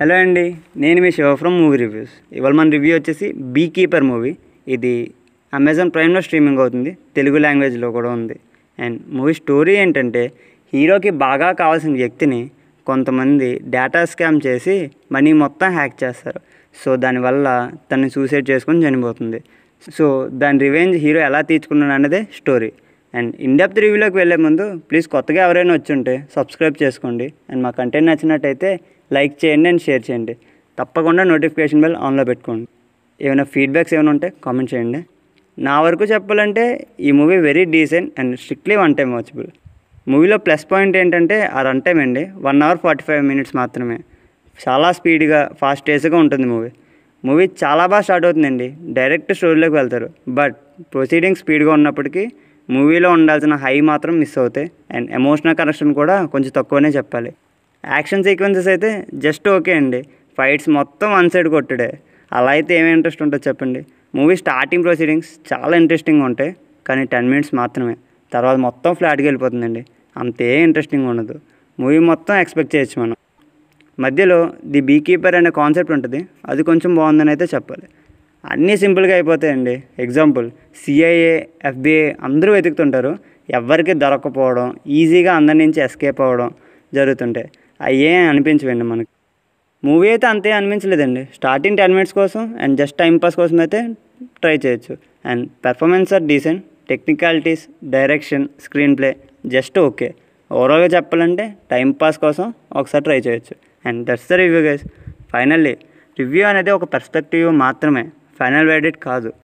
Hello అండి, నేను మీ Shiva from movie reviews. ఇవాళ మన రివ్యూ వచ్చేసి బీ కీపర్ మూవీ. ఇది అమెజాన్ ప్రైమ్లో స్ట్రీమింగ్ అవుతుంది, తెలుగు లాంగ్వేజ్లో కూడా ఉంది. అండ్ మూవీ స్టోరీ ఏంటంటే, హీరోకి బాగా కావాల్సిన వ్యక్తిని కొంతమంది డేటా స్కామ్ చేసి మనీ మొత్తం హ్యాక్ చేస్తారు. సో దానివల్ల తను సూసైడ్ చేసుకొని చనిపోతుంది. సో దాని రివెంజ్ హీరో ఎలా తీర్చుకున్నాడు అన్నదే స్టోరీ. అండ్ ఇన్డెప్త్ రివ్యూలోకి వెళ్ళే ముందు ప్లీజ్ కొత్తగా ఎవరైనా వచ్చి ఉంటే సబ్స్క్రైబ్ చేసుకోండి. అండ్ మా కంటెంట్ నచ్చినట్టయితే లైక్ చేయండి అండ్ షేర్ చేయండి. తప్పకుండా నోటిఫికేషన్ బెల్ ఆన్లో పెట్టుకోండి. ఏమైనా ఫీడ్బ్యాక్స్ ఏమైనా ఉంటే కామెంట్ చేయండి. నా వరకు చెప్పాలంటే ఈ movie very decent and strictly one time watchable. మూవీలో ప్లస్ పాయింట్ ఏంటంటే ఆ రన్ టైం అండి 1 hour 45 minutes మాత్రమే. చాలా స్పీడ్గా ఫాస్ట్ పేస్గా ఉంటుంది మూవీ చాలా బాగా స్టార్ట్ అవుతుందండి. డైరెక్ట్ స్టోరీలోకి వెళ్తారు. బట్ ప్రొసీడింగ్ స్పీడ్గా ఉన్నప్పటికీ మూవీలో ఉండాల్సిన హై మాత్రం మిస్ అవుతాయి. అండ్ ఎమోషనల్ కనెక్షన్ కూడా కొంచెం తక్కువనే చెప్పాలి. యాక్షన్ సీక్వెన్సెస్ అయితే జస్ట్ ఓకే అండి. ఫైట్స్ మొత్తం వన్ సైడ్ కొట్టుడే. అలా అయితే ఏమేమి ఇంట్రెస్ట్ ఉంటుందో చెప్పండి. మూవీ స్టార్టింగ్ ప్రొసీడింగ్స్ చాలా ఇంట్రెస్టింగ్గా ఉంటాయి, కానీ 10 minutes మాత్రమే. తర్వాత మొత్తం ఫ్లాట్గా వెళ్ళిపోతుందండి. అంతే ఇంట్రెస్టింగ్ ఉండదు. మూవీ మొత్తం ఎక్స్పెక్ట్ చేయొచ్చు మనం. మధ్యలో ది బీ కీపర్ అనే కాన్సెప్ట్ ఉంటుంది, అది కొంచెం బాగుందని అయితే చెప్పాలి. అన్నీ సింపుల్గా అయిపోతాయండి. ఎగ్జాంపుల్, సిఐఏ, FBI అందరూ వెతుకుతుంటారు, ఎవరికి దొరకపోవడం, ఈజీగా అందరి నుంచి ఎస్కేప్ అవ్వడం జరుగుతుంటాయి. అయ్యే అనిపించవండి మనకి. మూవీ అయితే అంతే అనిపించలేదండి. స్టార్టింగ్ 10 minutes కోసం అండ్ జస్ట్ టైంపాస్ కోసం అయితే ట్రై చేయొచ్చు. And performance are decent. Technicalities, direction, screenplay just okay. ఓవరాల్గా చెప్పాలంటే టైంపాస్ కోసం ఒకసారి ట్రై చేయొచ్చు. And that's the review guys. Finally review అనేది ఒక పర్స్పెక్టివ్ మాత్రమే, ఫైనల్ వెర్డిక్ట్ కాదు.